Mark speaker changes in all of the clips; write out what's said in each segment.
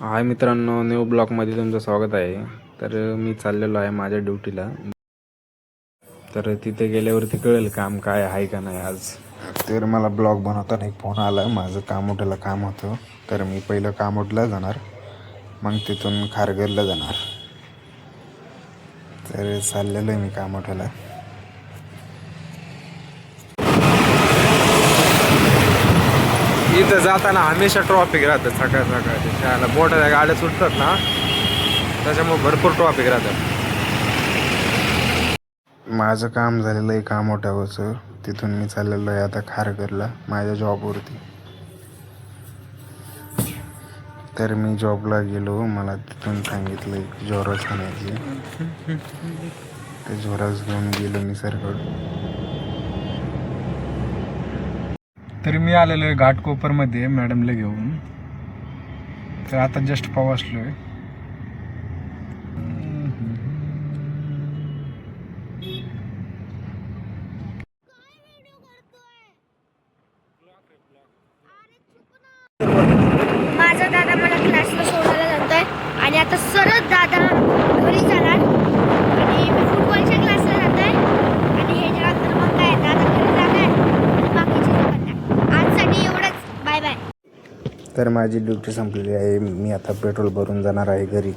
Speaker 1: हाय मित्रांनो, न्यू ब्लॉगमध्ये तुमचं स्वागत आहे. तर मी चाललेलो आहे माझ्या ड्युटीला. तर तिथे गेल्यावरती कळेल काम काय आहे का नाही आज. तर मला ब्लॉग बनवताना एक फोन आला. माझं कामोठ्याला काम होतं, तर मी पहिलं कामोठला जाणार, मग तिथून खारघरला जाणार. तर चाललेलो आहे मी कामोठ्याला. इथं जाताना हमेशा ट्रॉफिक राहतं. सकाळ सकाळ मोठ्या गाड्या सुटतात ना, त्याच्यामुळे भरपूर ट्रॉफिक राहतं. माझं काम झालेलं आहे कामोठ्यावरचं. तिथून मी चाललेलो आहे आता खारघरला माझ्या जॉबवरती. तर मी जॉबला गेलो. मला तिथून सांगितलं झेरॉक्स आणायची. ते झेरॉक्स घेऊन गेलो मी सरकड. तरी मी आलेलो आहे घाटकोपरमध्ये मॅडमला घेऊन. तर आता जस्ट पोहोचलो आहे.
Speaker 2: माझा दादा मला क्लासला सोडायला जातोय आणि आता सरळ दादा घरी जाणार आणि मी फुटबॉलच्या क्लासला जातोय आणि ह्याच्यानंतर मग काय दादा घरी जाणार आणि बाकीचे करणार. आजसाठी एवढंच. Bye bye.
Speaker 1: तर माझी ड्युटी संपलेली आहे. मी आता पेट्रोल भरून जाणार आहे घरी.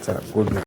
Speaker 1: चला, गुड नाईट.